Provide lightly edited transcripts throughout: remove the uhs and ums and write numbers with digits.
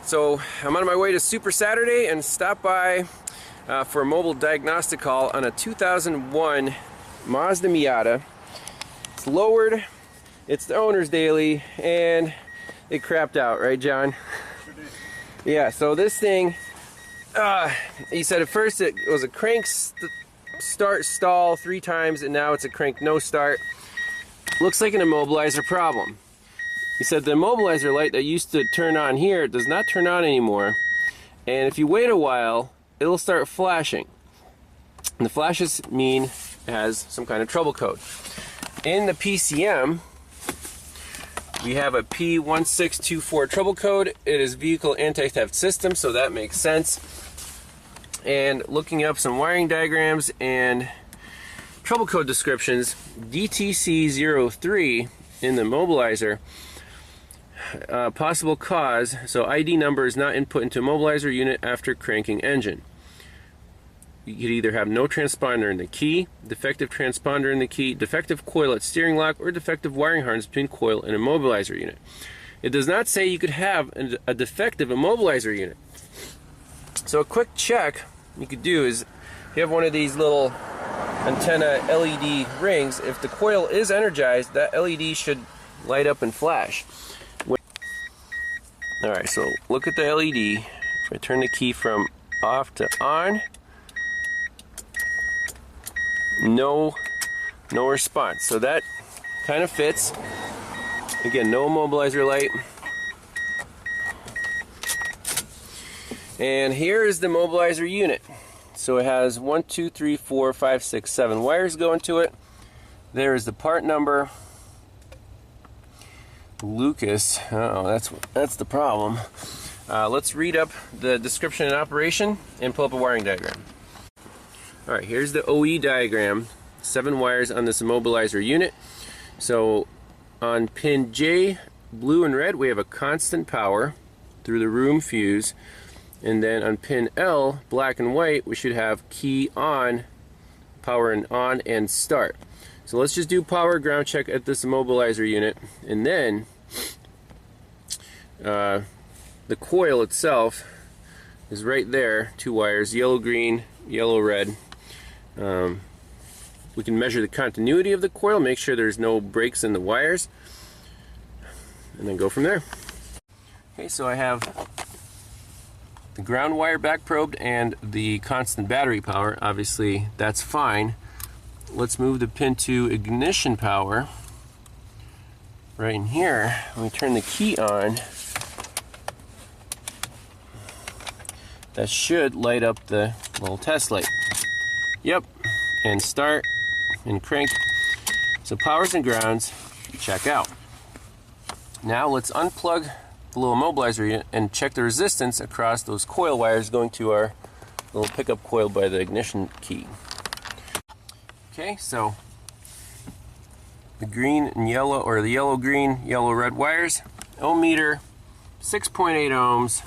So I'm on my way to Super Saturday and stop by for a mobile diagnostic call on a 2001 Mazda Miata. It's lowered, it's the owner's daily, and it crapped out, right, John? Yeah, so this thing, he said at first it was a crank start stall 3 times, and now it's a crank no start. Looks like an immobilizer problem. He said the immobilizer light that used to turn on here does not turn on anymore, and if you wait a while it'll start flashing, and the flashes mean it has some kind of trouble code. In the PCM we have a P1624 trouble code. It is vehicle anti-theft system, so that makes sense. And looking up some wiring diagrams and trouble code descriptions, DTC03 in the immobilizer, possible cause, so ID number is not input into immobilizer unit after cranking engine. You could either have no transponder in the key, defective transponder in the key, defective coil at steering lock, or defective wiring harness between coil and immobilizer unit. It does not say you could have a defective immobilizer unit. So a quick check you could do is, if you have one of these little antenna LED rings, if the coil is energized, that LED should light up and flash. Alright, so look at the LED. If I turn the key from off to on, no response. So that kind of fits. Again, no immobilizer light. And here is the immobilizer unit. So it has 1, 2, 3, 4, 5, 6, 7 wires going to it. There is the part number. Lucas, that's the problem. Let's read up the description and operation and pull up a wiring diagram. Alright, here's the OE diagram. 7 wires on this immobilizer unit. So on pin J, blue and red, we have a constant power through the room fuse. And then on pin L, black and white, we should have key on, power and on and start. So let's just do power ground check at this immobilizer unit, and then the coil itself is right there, 2 wires, yellow green, yellow red. We can measure the continuity of the coil, make sure there's no breaks in the wires, and then go from there. Okay, so I have the ground wire back probed and the constant battery power. Obviously that's fine. Let's move the pin to ignition power. Right in here, when we turn the key on, that should light up the little test light. Yep, and start and crank. So powers and grounds, check out. Now let's unplug the little immobilizer unit and check the resistance across those coil wires going to our little pickup coil by the ignition key. Okay, so the green and yellow, or the yellow green, yellow red wires, ohm meter 6.8 ohms.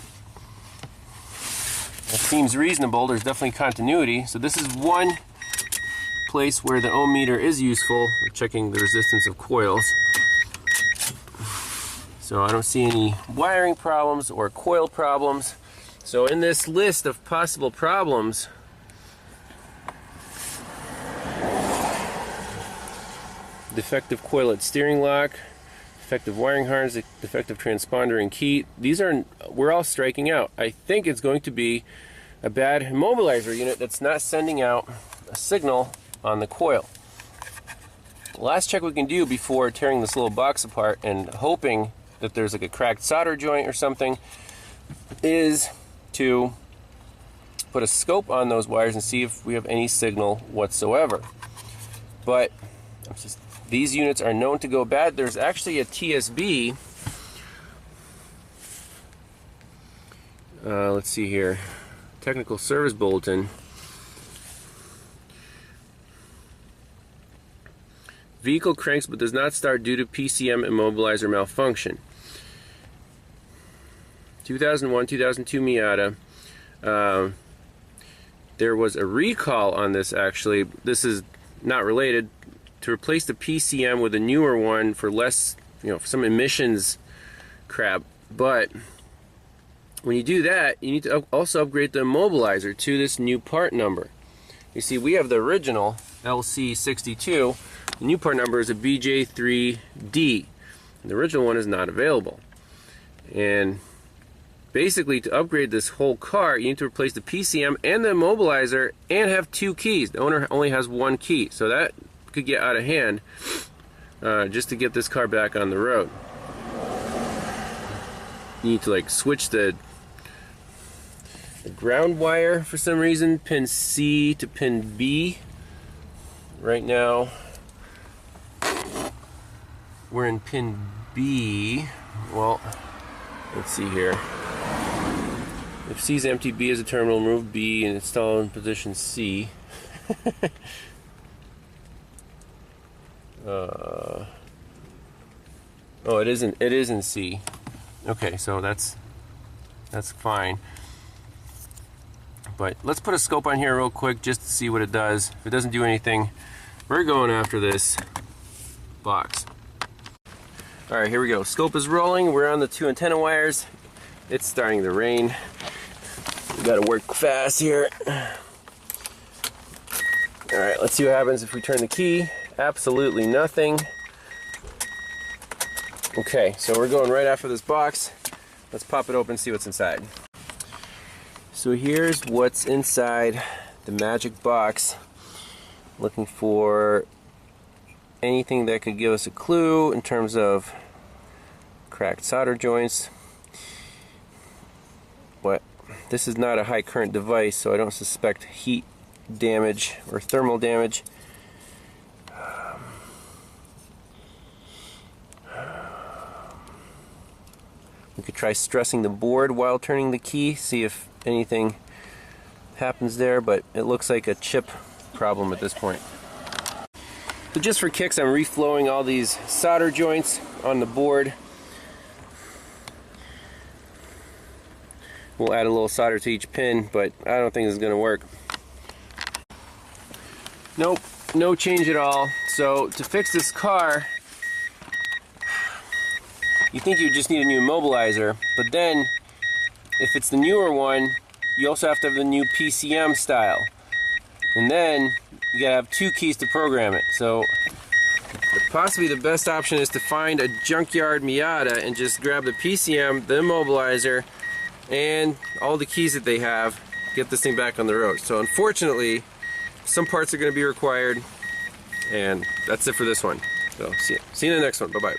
That seems reasonable. There's definitely continuity. So this is one place where the ohm meter is useful for checking the resistance of coils. So I don't see any wiring problems or coil problems. So in this list of possible problems, defective coil at steering lock, defective wiring harness, defective transponder and key, we're all striking out. I think it's going to be a bad immobilizer unit that's not sending out a signal on the coil. The last check we can do before tearing this little box apart and hoping that there's like a cracked solder joint or something is to put a scope on those wires and see if we have any signal whatsoever. But these units are known to go bad. There's actually a TSB. Let's see here. Technical service bulletin. Vehicle cranks but does not start due to PCM immobilizer malfunction. 2001-2002 Miata. There was a recall on this actually. This is not related. To replace the PCM with a newer one for less, some emissions crap. But when you do that, you need to also upgrade the immobilizer to this new part number. You see, we have the original LC62. The new part number is a BJ3D. And the original one is not available. And basically, to upgrade this whole car, you need to replace the PCM and the immobilizer and have 2 keys. The owner only has 1 key, so that could get out of hand just to get this car back on the road. You need to like switch the ground wire for some reason, pin C to pin B. Right now we're in pin B. Well, let's see here. If C is empty, B is a terminal, remove B and install in position C. Oh, it is in C. Okay, so that's fine. But let's put a scope on here real quick just to see what it does. If it doesn't do anything, we're going after this box. Alright, here we go. Scope is rolling. We're on the 2 antenna wires. It's starting to rain. We gotta work fast here. Alright, let's see what happens if we turn the key. Absolutely nothing. Okay, so we're going right after this box. Let's pop it open and see what's inside. So here's what's inside the magic box. Looking for anything that could give us a clue in terms of cracked solder joints. But this is not a high current device, so I don't suspect heat damage or thermal damage. We could try stressing the board while turning the key, see if anything happens there, but it looks like a chip problem at this point. So just for kicks, I'm reflowing all these solder joints on the board. We'll add a little solder to each pin, but I don't think this is going to work. Nope, no change at all. So to fix this car, you think you just need a new immobilizer, but then if it's the newer one, you also have to have the new PCM style. And then you gotta have 2 keys to program it. So possibly the best option is to find a junkyard Miata and just grab the PCM, the immobilizer, and all the keys that they have, get this thing back on the road. So unfortunately, some parts are gonna be required, and that's it for this one. So see you in the next one. Bye-bye.